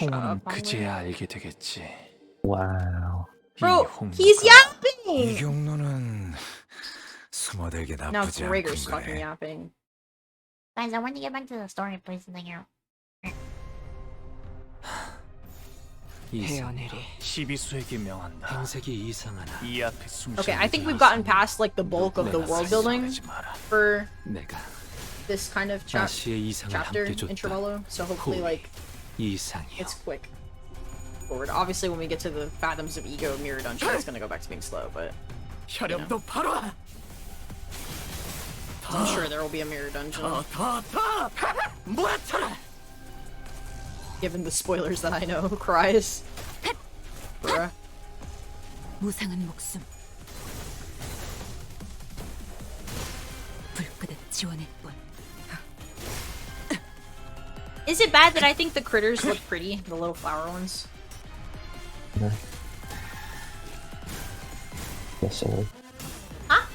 홍어는 그제야 알게 되겠지. Wow. Bro, he's yapping! 이 경로는 숨어들기 Now 나쁘지 Gregor's 않군 fucking 거네. yapping. Guys, I want to get back to the story, please. Thank you. 해연일이 12수에게 명한다. 행색이 이상하나. 이 앞에 숨쉬는 Okay, I think we've gotten past like the bulk of the world building for this kind of chapter intervallo, so hopefully like it's quick forward. Obviously when we get to the Fathoms of Ego mirror dungeon it's gonna go back to being slow, but you know. I'm sure there will be a mirror dungeon. Given the spoilers that I know, cries. Bruh. 무상한 목숨. 불끄듯 지원할 뿐. Is it bad that I think the critters look pretty? The little flower ones? Yeah. Yes, sir. Huh?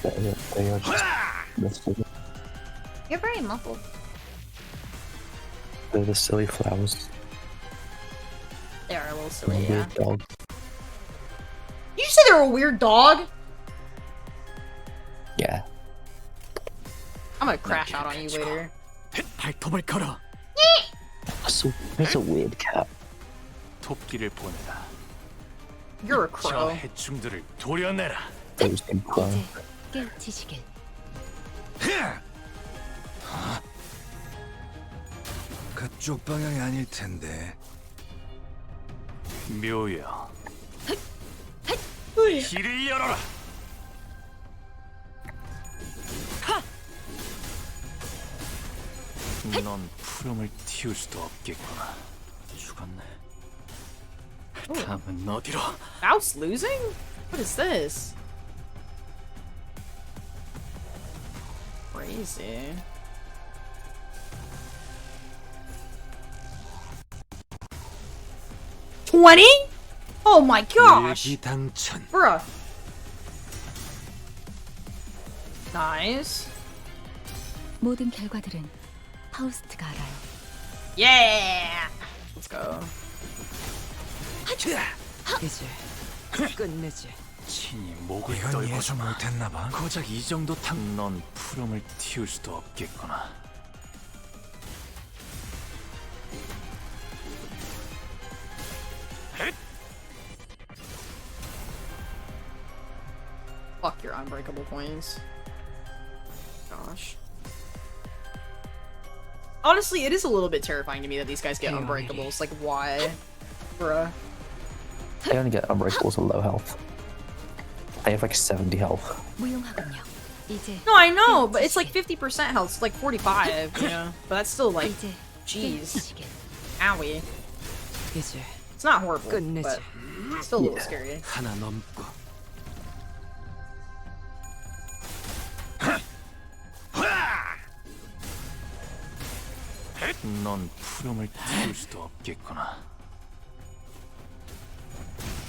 They are just misfit. You're very muffled. They're the silly flowers. They are a little silly, Weird yeah. dog. You say they're a weird dog? Yeah. I'm gonna crash out on you later. That's a weird cat. 토끼를 보내라. You're a 저 crow. 해충들을 도려내라. Those big crow. 깨우치시길. 그쪽 방향이 아닐 텐데. 묘여. 길을 열어라. 넌 푸름을 틔울 수도 없겠구나. 죽었네. 다음은 어디로? Mouse losing? What is this? Crazy. $20? Oh my gosh! 일기당천. Bruh. Nice. 모든 결과들은 파우스트가 알아요. Yeah! Let's go. 이제 끝내지. 친히 목을 이건 떨고 예상 못했나 봐. 고작 이 정도 넌 푸름을 틔울 수도 없겠구나. Fuck your unbreakable coins. Gosh. Honestly, it is a little bit terrifying to me that these guys get unbreakables. Like, why? Bruh. They only get unbreakables at low health. They have like 70 health. 무용하군요. 이제 No, I know, but it's like 50% health. It's like 45, you know? But that's still like, 이제 jeez. 깨우치시길. Owie. 이제 It's not horrible, 끝내지. but it's still a little scary. 하나 넘고. 넌 푸름을 틔울 수도 없겠구나.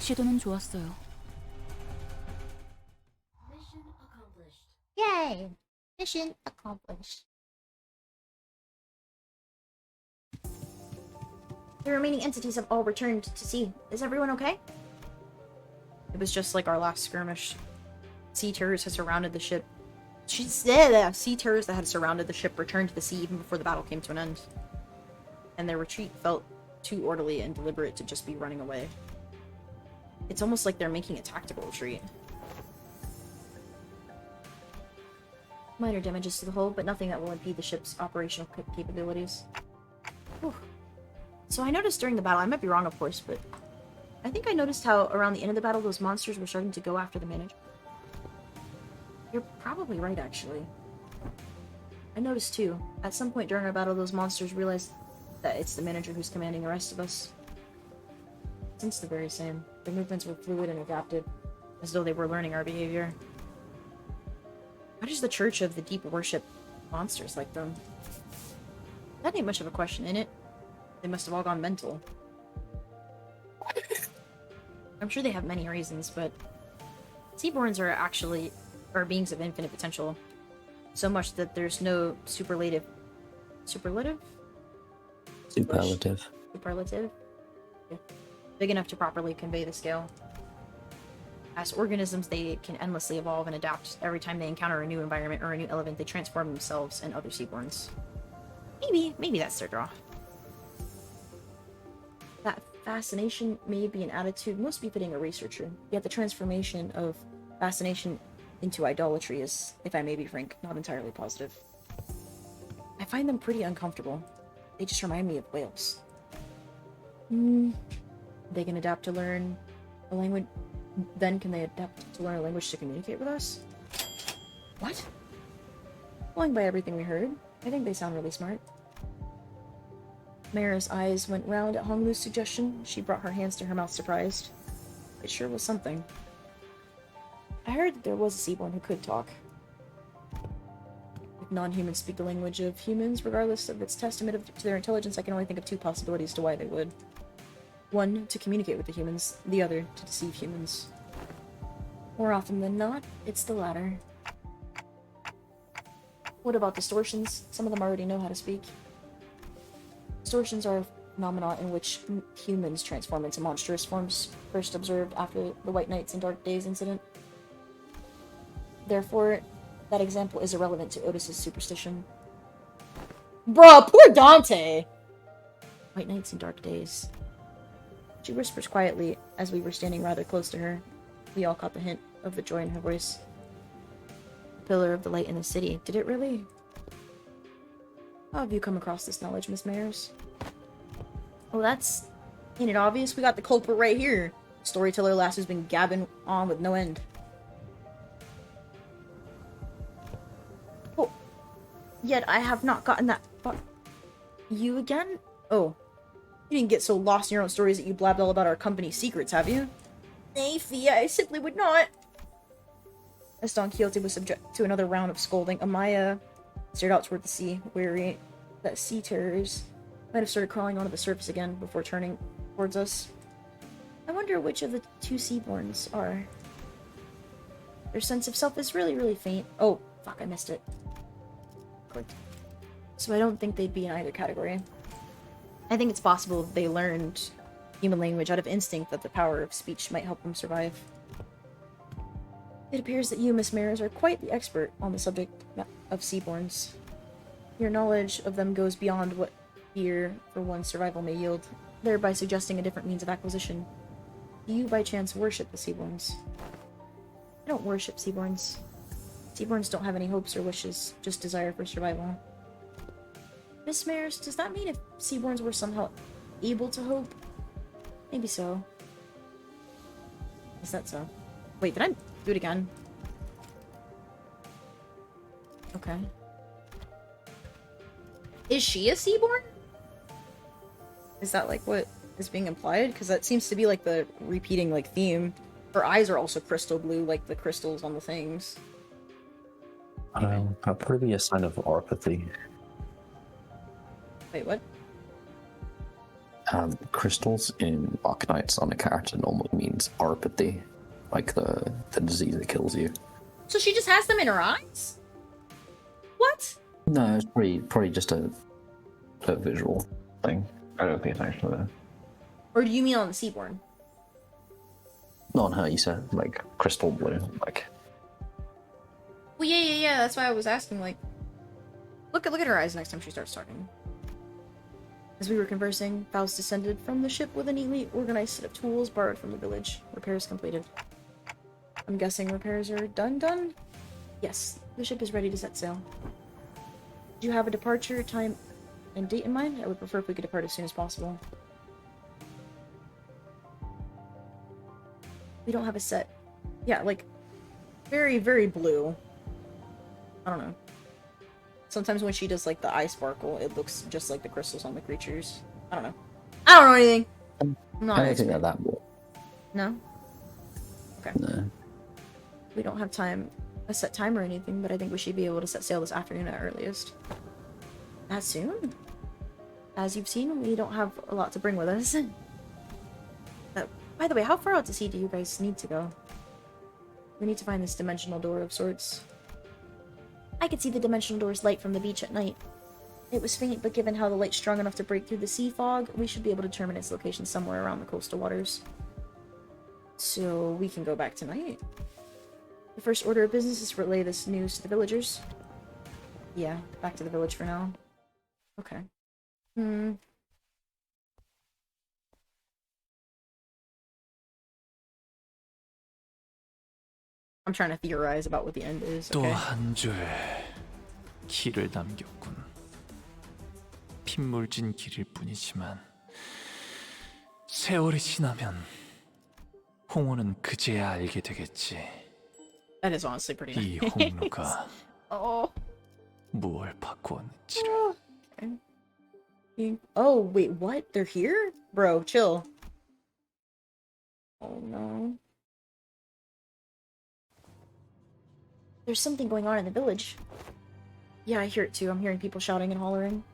시도는 좋았어요. Yay! Mission accomplished. The remaining entities have all returned to sea. Is everyone okay? It was just like our last skirmish. Sea terrors had surrounded the ship. She said sea terrors that had surrounded the ship returned to the sea even before the battle came to an end. And their retreat felt too orderly and deliberate to just be running away. It's almost like they're making a tactical retreat. Minor damages to the hull, but nothing that will impede the ship's operational capabilities. Whew. So I noticed during the battle, I might be wrong of course, but I think I noticed how around the end of the battle those monsters were starting to go after the manager. You're probably right, actually. I noticed too, at some point during our battle those monsters realized that it's the manager who's commanding the rest of us. Since the very same, their movements were fluid and adaptive, as though they were learning our behavior. Why does the Church of the Deep worship monsters like them? That ain't much of a question, innit? They must have all gone mental. I'm sure they have many reasons, but Seaborns are beings of infinite potential. So much that there's no superlative. Superlative? Superlative. superlative? Yeah. Big enough to properly convey the scale. As organisms, they can endlessly evolve and adapt. Every time they encounter a new environment or a new element, they transform themselves and other seaborns. Maybe that's their draw. That fascination may be an attitude most befitting a researcher, yet the transformation of fascination into idolatry is, if I may be frank, not entirely positive. I find them pretty uncomfortable. They just remind me of whales. They can adapt to learn a language. Then can they adapt to learn a language to communicate with us? What? Going by everything we heard, I think they sound really smart. Mara's eyes went round at Honglu's suggestion. She brought her hands to her mouth, surprised. It sure was something. I heard that there was a seaborn who could talk. If non-humans speak the language of humans, regardless of its testament to their intelligence, I can only think of two possibilities to why they would. One, to communicate with the humans, the other, to deceive humans. More often than not, it's the latter. What about distortions? Some of them already know how to speak. Distortions are a phenomena in which humans transform into monstrous forms, first observed after the White Nights and Dark Days incident. Therefore, that example is irrelevant to Otis's superstition. Bruh, poor Dante! White Nights and Dark Days. She whispers quietly as we were standing rather close to her. We all caught the hint of the joy in her voice. The pillar of the light in the city. Did it really? How have you come across this knowledge, Miss Mayers? Oh, that's... Ain't it obvious? We got the culprit right here. Storyteller lass who's been gabbing on with no end. Oh. Yet I have not gotten that far. You again? Oh. You didn't get so lost in your own stories that you blabbed all about our company's secrets, have you? Nay, Fia, I simply would not. As Don Quixote was subject to another round of scolding, Amaya stared out toward the sea, weary that sea terrors might have started crawling onto the surface again before turning towards us. I wonder which of the two seaborns are. Their sense of self is really, really faint. Oh, fuck, I missed it. Clicked. So I don't think they'd be in either category. I think it's possible they learned human language out of instinct that the power of speech might help them survive. It appears that you, Miss Maris, are quite the expert on the subject of seaborns. Your knowledge of them goes beyond what fear for one's survival may yield, thereby suggesting a different means of acquisition. Do you, by chance, worship the seaborns? I don't worship seaborns. Seaborns don't have any hopes or wishes, just desire for survival. Miss Maris, does that mean if seaborns were somehow able to hope? Maybe so. Is that so? Wait, did I do it again? Okay. Is she a seaborn? Is that like what is being implied? Because that seems to be like the repeating like theme. Her eyes are also crystal blue, like the crystals on the things. That'd probably be a sign of apathy. Wait, what? Crystals in Arcanites on a character normally means apathy, like the disease that kills you. So she just has them in her eyes? What? No, it's probably just a visual thing. I don't think it's actually there. Or do you mean on the seaborn? Not on her, you said, like, crystal blue, like... Well, yeah, that's why I was asking, like... Look at her eyes next time she starts talking. As we were conversing, Faust descended from the ship with a neatly organized set of tools borrowed from the village. Repairs completed. I'm guessing repairs are done? Yes, the ship is ready to set sail. Do you have a departure time and date in mind? I would prefer if we could depart as soon as possible. We don't have a set. Yeah, like, very, very blue. I don't know. Sometimes when she does, like, the eye sparkle, it looks just like the crystals on the creatures. I don't know. I don't know anything! I'm not I don't think they're that blue. No? Okay. No. We don't have a set time or anything, but I think we should be able to set sail this afternoon at earliest. That soon? As you've seen, we don't have a lot to bring with us. By the way, how far out to sea do you guys need to go? We need to find this dimensional door of sorts. I could see the dimensional door's light from the beach at night. It was faint, but given how the light's strong enough to break through the sea fog, we should be able to determine its location somewhere around the coastal waters. So we can go back tonight. The first order of business is to relay this news to the villagers. Yeah, back to the village for now. Okay. I'm trying to theorize about what the end is. 또 Okay. 한 줄 길을 남겼군. 핏물진 길일 뿐이지만 세월이 지나면 홍호는 그제야 알게 되겠지. That is honestly pretty 이 nice. 홍루가 Oh. 무얼 바꾸었는지를. Oh, wait, what? They're here? Bro, chill. Oh no. There's something going on in the village. Yeah, I hear it too. I'm hearing people shouting and hollering.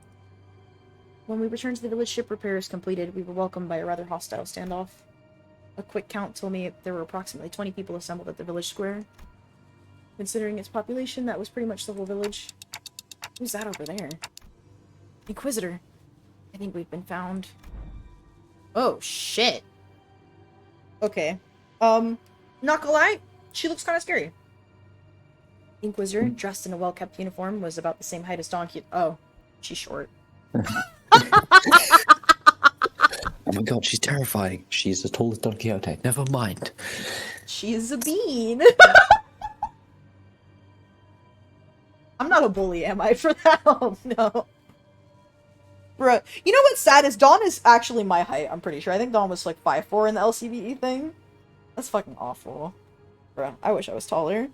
When we returned to the village, ship repairs completed, we were welcomed by a rather hostile standoff. A quick count told me there were approximately 20 people assembled at the village square. Considering its population, that was pretty much the whole village. Who's that over there? Inquisitor. I think we've been found. Oh, shit. Okay. Not gonna lie, she looks kind of scary. Inquisitor, dressed in a well-kept uniform, was about the same height as Don Quixote. Oh, she's short. Oh my god, she's terrifying. She's as tall as Don Quixote. Never mind. She's a bean. I'm not a bully, am I, for that? Oh, no. Bruh. You know what's sad is Dawn is actually my height, I'm pretty sure. I think Dawn was like 5'4" in the LCVE thing. That's fucking awful. Bruh, I wish I was taller.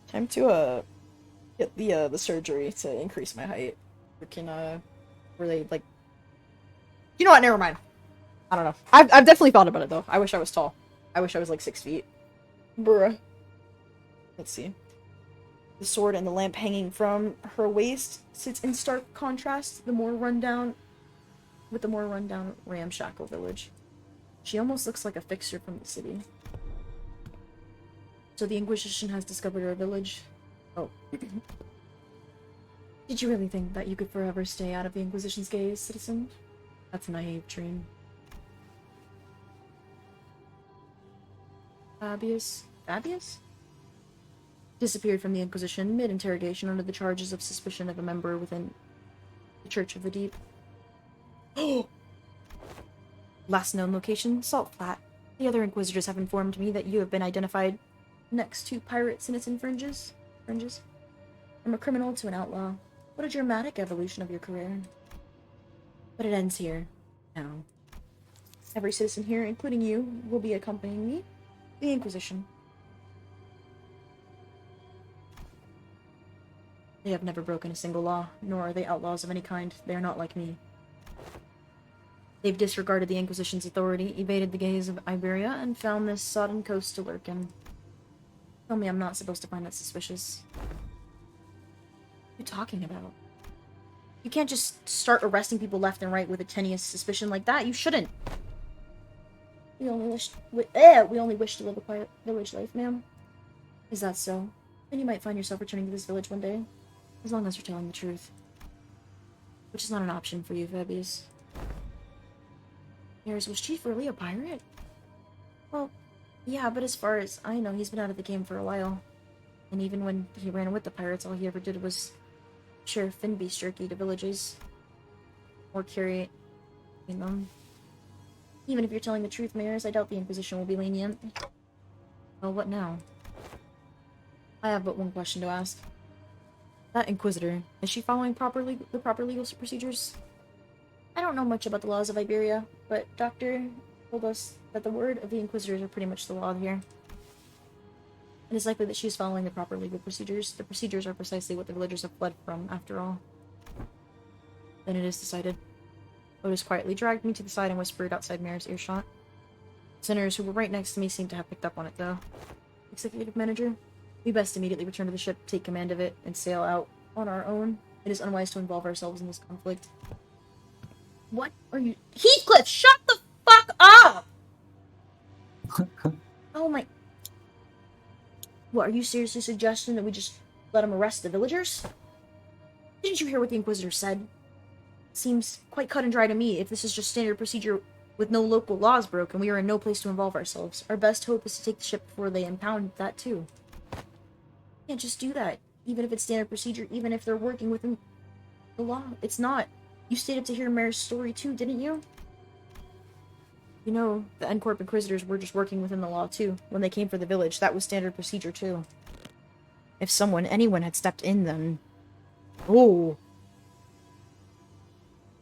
Time to, get the surgery to increase my height. We can, really, like... You know what, never mind. I don't know. I've definitely thought about it, though. I wish I was tall. I wish I was, like, 6 feet. Bruh. Let's see. The sword and the lamp hanging from her waist sits in stark contrast with the more rundown ramshackle village. She almost looks like a fixer from the city. So the Inquisition has discovered our village. Oh. Did you really think that you could forever stay out of the Inquisition's gaze, citizen? That's a naive dream. Fabius? Disappeared from the Inquisition mid-interrogation under the charges of suspicion of a member within the Church of the Deep. Last known location, Salt Flat. The other Inquisitors have informed me that you have been identified next to pirate citizen Fringes. From a criminal to an outlaw. What a dramatic evolution of your career. But it ends here. Now. Every citizen here, including you, will be accompanying me. The Inquisition. They have never broken a single law, nor are they outlaws of any kind. They are not like me. They've disregarded the Inquisition's authority, evaded the gaze of Iberia, and found this sodden coast to lurk in. Tell me I'm not supposed to find that suspicious. What are you talking about? You can't just start arresting people left and right with a tenuous suspicion like that. You shouldn't. We only wish to live a quiet village life, ma'am. Is that so? Then you might find yourself returning to this village one day. As long as you're telling the truth. Which is not an option for you, Fabius. Was Chief really a pirate? Well, yeah, but as far as I know, he's been out of the game for a while. And even when he ran with the pirates, all he ever did was share finbeast jerky to villages. Or carry them. Even if you're telling the truth, Mayors, I doubt the Inquisition will be lenient. Well, what now? I have but one question to ask. That Inquisitor, is she following the proper legal procedures? I don't know much about the laws of Iberia, but Doctor told us that the word of the Inquisitors are pretty much the law here. It is likely that she is following the proper legal procedures. The procedures are precisely what the villagers have fled from, after all. Then it is decided. Otis quietly dragged me to the side and whispered outside Mayor's earshot. Sinners who were right next to me seemed to have picked up on it, though. Executive Manager, we best immediately return to the ship, take command of it, and sail out on our own. It is unwise to involve ourselves in this conflict. What are you— Heathcliff, shut the fuck up! Oh my— What, are you seriously suggesting that we just let him arrest the villagers? Didn't you hear what the Inquisitor said? seems quite cut and dry to me. If this is just standard procedure with no local laws broken, we are in no place to involve ourselves. Our best hope is to take the ship before they impound that too. Can't just do that, even if it's standard procedure, even if they're working within the law. It's not. You stayed up to hear Mare's story too, didn't you? You know, the N-Corp Inquisitors were just working within the law too. When they came for the village, that was standard procedure too. If anyone had stepped in then... Oh!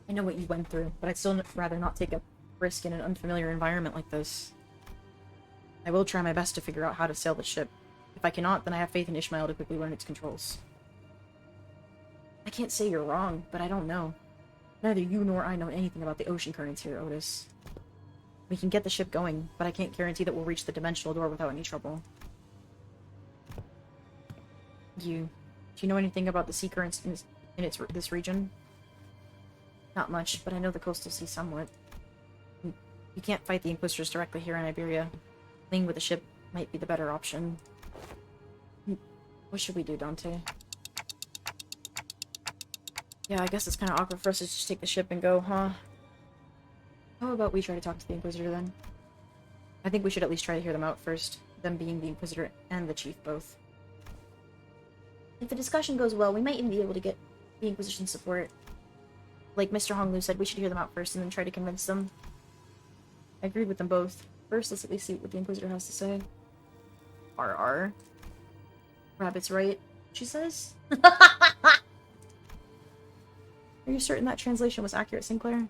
I know what you went through, but I'd still rather not take a risk in an unfamiliar environment like this. I will try my best to figure out how to sail the ship. If I cannot, then I have faith in Ishmael to quickly learn its controls. I can't say you're wrong, but I don't know. Neither you nor I know anything about the ocean currents here, Otis. We can get the ship going, but I can't guarantee that we'll reach the dimensional door without any trouble. Do you know anything about the sea currents in this region? Not much, but I know the coastal sea somewhat. You can't fight the Inquisitors directly here in Iberia. Fleeing with a ship might be the better option. What should we do, Dante? Yeah, I guess it's kind of awkward for us to just take the ship and go, huh? How about we try to talk to the Inquisitor then? I think we should at least try to hear them out first, them being the Inquisitor and the Chief both. If the discussion goes well, we might even be able to get the Inquisition support. Like Mr. Honglu said, we should hear them out first and then try to convince them. I agreed with them both. First, let's at least see what the Inquisitor has to say. RR. Rabbit's right, she says. Are you certain that translation was accurate, Sinclair?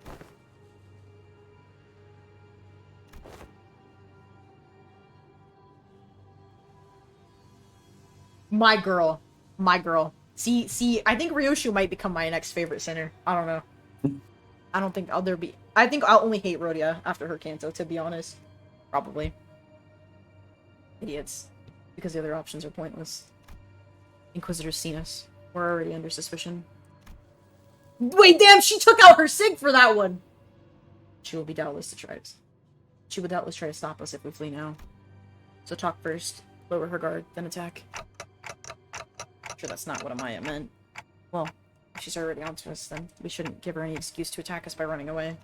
My girl. My girl. See, I think Ryoshu might become my next favorite sinner. I don't know. I don't think I think I'll only hate Rhodia after her canto, to be honest. Probably. Idiots. Because the other options are pointless. Inquisitor's seen us. We're already under suspicion. Wait, damn, she took out her sig for that one! She will doubtless try to stop us if we flee now. So talk first, lower her guard, then attack. Sure, that's not what Amaya meant. Well, if she's already onto us, then we shouldn't give her any excuse to attack us by running away.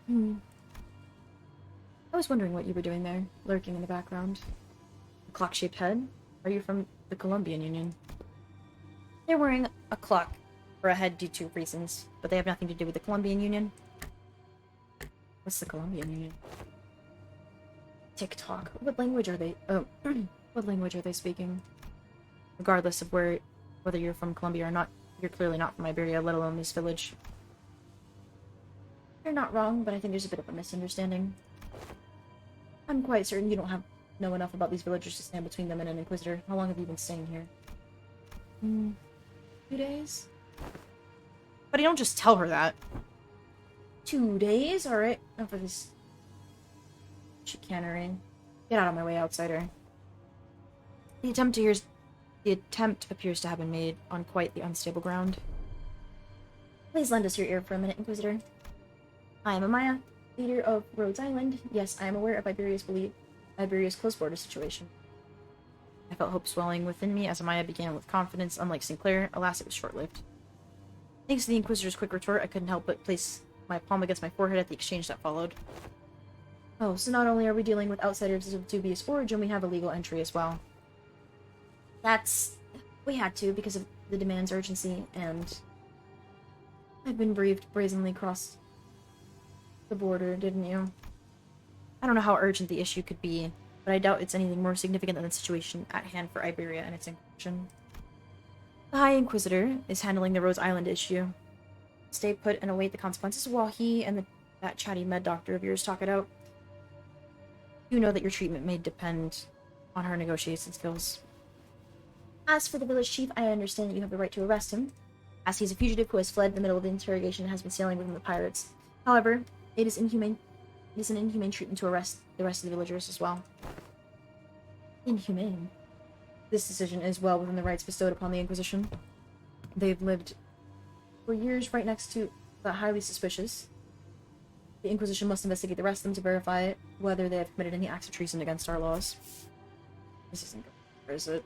I was wondering what you were doing there, lurking in the background. A clock-shaped head? Are you from the Colombian Union? They're wearing a clock for a head due to reasons, but they have nothing to do with the Colombian Union. What's the Colombian Union? TikTok. What language are they? Oh, what language are they speaking? Regardless of whether you're from Colombia or not, you're clearly not from Iberia, let alone this village. You're not wrong, but I think there's a bit of a misunderstanding. I'm quite certain you don't know enough about these villagers to stand between them and an Inquisitor. How long have you been staying here? 2 days? But I don't just tell her that. 2 days? Alright. Enough of this chicanery. Get out of my way, outsider. The attempt appears to have been made on quite the unstable ground. Please lend us your ear for a minute, Inquisitor. I am Amaya, leader of Rhodes Island. Yes, I am aware of Iberia's close border situation. I felt hope swelling within me as Amaya began with confidence. Unlike Sinclair, alas, it was short-lived. Thanks to the Inquisitor's quick retort, I couldn't help but place my palm against my forehead at the exchange that followed. Oh, so not only are we dealing with outsiders of dubious origin, we have a legal entry as well. We had to, because of the demand's urgency, and I've been brazenly crossed the border, didn't you? I don't know how urgent the issue could be, but I doubt it's anything more significant than the situation at hand for Iberia and its inclusion. The High Inquisitor is handling the Rose Island issue. Stay put and await the consequences while he and that chatty med doctor of yours talk it out. You know that your treatment may depend on her negotiation skills. As for the village chief, I understand that you have the right to arrest him, as he's a fugitive who has fled in the middle of the interrogation and has been sailing within the pirates. However, it is an inhumane treatment to arrest the rest of the villagers as well. Inhumane? This decision is well within the rights bestowed upon the Inquisition. They've lived for years right next to the highly suspicious. The Inquisition must investigate the rest of them to verify whether they have committed any acts of treason against our laws. This isn't good, is it?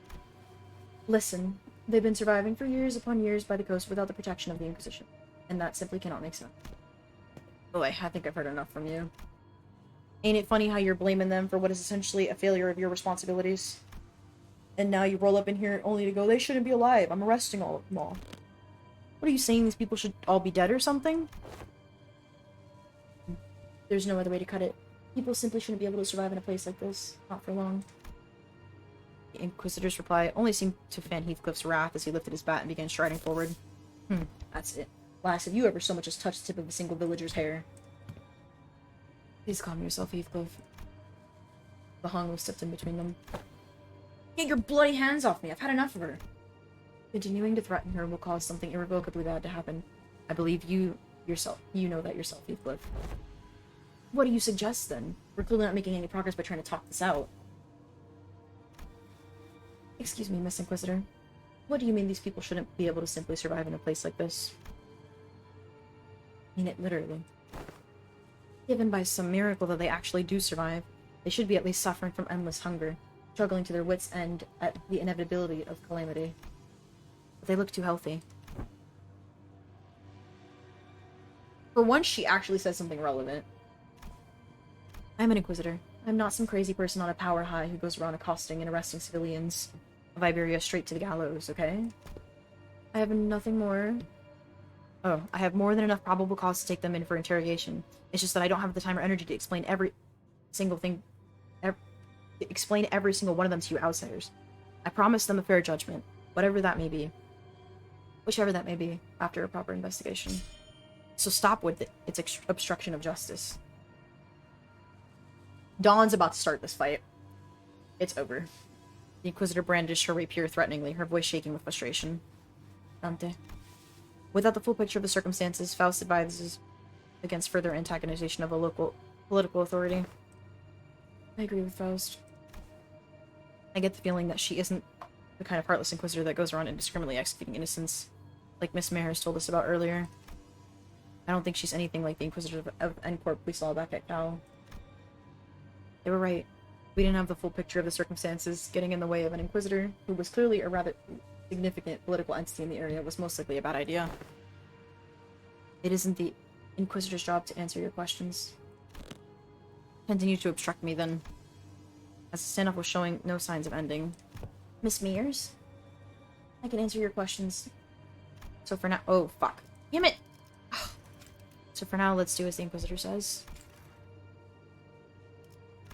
Listen, they've been surviving for years upon years by the coast without the protection of the Inquisition. And that simply cannot make sense. Boy, I think I've heard enough from you. Ain't it funny how you're blaming them for what is essentially a failure of your responsibilities? And now you roll up in here only to go, they shouldn't be alive, I'm arresting all of them all. What are you saying, these people should all be dead or something? There's no other way to cut it. People simply shouldn't be able to survive in a place like this. Not for long. The Inquisitor's reply only seemed to fan Heathcliff's wrath as he lifted his bat and began striding forward. That's it. Lass, have you ever so much as touched the tip of a single villager's hair? Please calm yourself, Heathcliff. The Hongwu stepped in between them. Get your bloody hands off me! I've had enough of her! Continuing to threaten her will cause something irrevocably bad to happen. I believe you know that yourself, Heathcliff. What do you suggest, then? We're clearly not making any progress by trying to talk this out. Excuse me, Miss Inquisitor. What do you mean these people shouldn't be able to simply survive in a place like this? I mean it literally. Given by some miracle that they actually do survive, they should be at least suffering from endless hunger, struggling to their wits' end at the inevitability of calamity. But they look too healthy. For once, she actually says something relevant. I'm an Inquisitor. I'm not some crazy person on a power high who goes around accosting and arresting civilians of Iberia straight to the gallows, okay? I have nothing more... Oh, I have more than enough probable cause to take them in for interrogation. It's just that I don't have the time or energy to explain every single thing... explain every single one of them to you outsiders. I promise them a fair judgment, whatever that may be. Whichever that may be, after a proper investigation. So stop with it. It's obstruction of justice. Dawn's about to start this fight. It's over. The Inquisitor brandished her rapier threateningly, her voice shaking with frustration. Dante. Without the full picture of the circumstances, Faust advises against further antagonization of a local political authority. I agree with Faust. I get the feeling that she isn't the kind of heartless Inquisitor that goes around indiscriminately executing innocents, like Miss Mayers told us about earlier. I don't think she's anything like the Inquisitor of N-Corp we saw back at Cal. They were right. We didn't have the full picture of the circumstances. Getting in the way of an Inquisitor, who was clearly a rather significant political entity in the area, was most likely a bad idea. It isn't the Inquisitor's job to answer your questions. Continue to obstruct me, then. As the standoff was showing no signs of ending. Miss Mears? I can answer your questions. So for now- oh, fuck. Damn it! So for now, let's do as the Inquisitor says.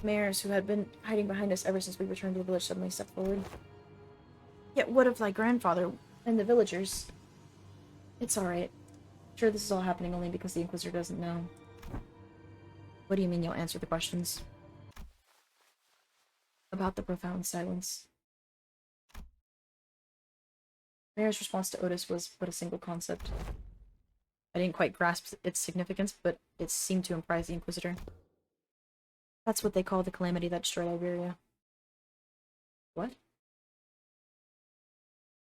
Mayors, who had been hiding behind us ever since we returned to the village, suddenly stepped forward. Yet what of thy grandfather and the villagers? It's alright. Sure, this is all happening only because the Inquisitor doesn't know. What do you mean you'll answer the questions? About the profound silence. Mayor's response to Otis was but a single concept. I didn't quite grasp its significance, but it seemed to imprise the Inquisitor. That's what they call the calamity that destroyed Iberia. What?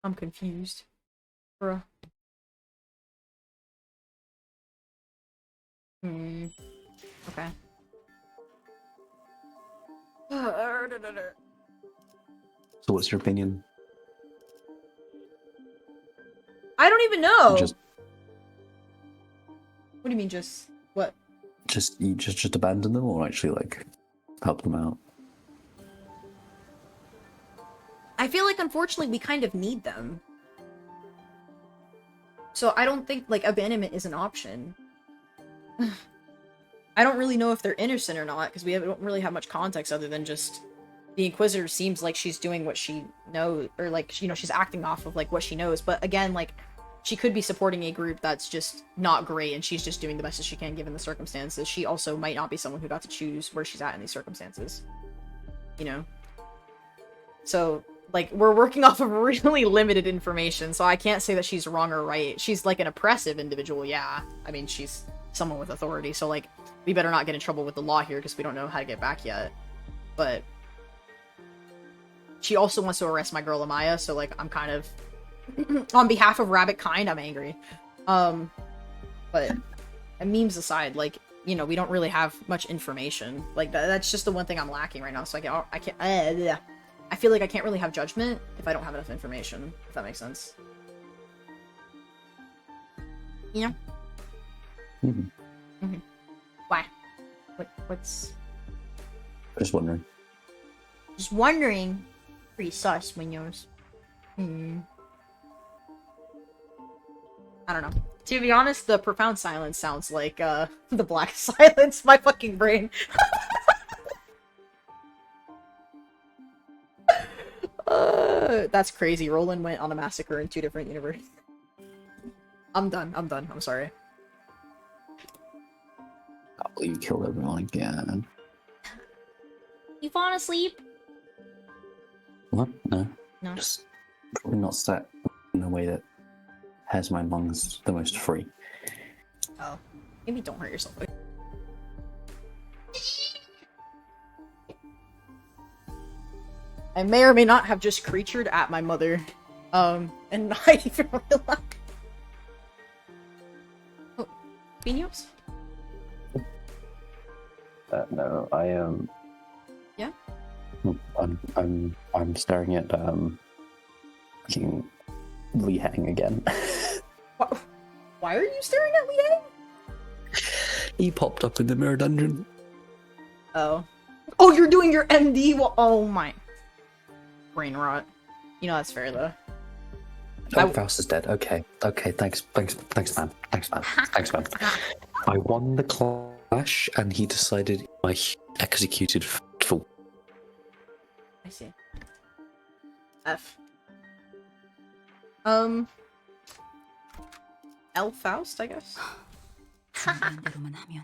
I'm confused. Bruh. Okay. So what's your opinion? I don't even know! Just What do you mean, just... what? you just abandon them, or actually like help them out? I feel like, unfortunately, we kind of need them. So I don't think, like, abandonment is an option. I don't really know if they're innocent or not, because we don't really have much context other than just... the Inquisitor seems like she's doing what she knows, or, like, you know, she's acting off of, like, what she knows. But, again, like, she could be supporting a group that's just not great, and she's just doing the best that she can given the circumstances. She also might not be someone who got to choose where she's at in these circumstances. You know? So, like, we're working off of really limited information, so I can't say that she's wrong or right. She's, like, an oppressive individual, yeah. I mean, she's someone with authority, so, like, we better not get in trouble with the law here, because we don't know how to get back yet. But she also wants to arrest my girl Amaya, so, like, I'm kind of... on behalf of Rabbit Kind, I'm angry. But memes aside, like, you know, we don't really have much information. Like, that's just the one thing I'm lacking right now, so I feel like I can't really have judgment if I don't have enough information, if that makes sense. You know? Mhm. Why? What's... Just wondering. Just wondering. Pretty sus, Munoz. I don't know. To be honest, the profound silence sounds like, the black silence. My fucking brain. That's crazy. Roland went on a massacre in 2 different universes. I'm done. I'm sorry. Oh, you killed everyone again. You falling asleep? What? No. No. Just probably not set in a way that has my lungs the most free. Oh. Maybe don't hurt yourself. I may or may not have just creatured at my mother. And not even realize. Oh. Pinos? No, I am. Yeah? I'm staring at fucking Lee Hang again. Why are you staring at Liang? He popped up in the mirror dungeon. Oh. Oh, you're doing your MD? Well, oh my. Brain rot. You know that's fair though. Oh, Faust is dead. Okay, thanks, man. Thanks, man. I won the clash, and he decided I executed full. I see. F. L Faust, I guess. 생각대로만 하면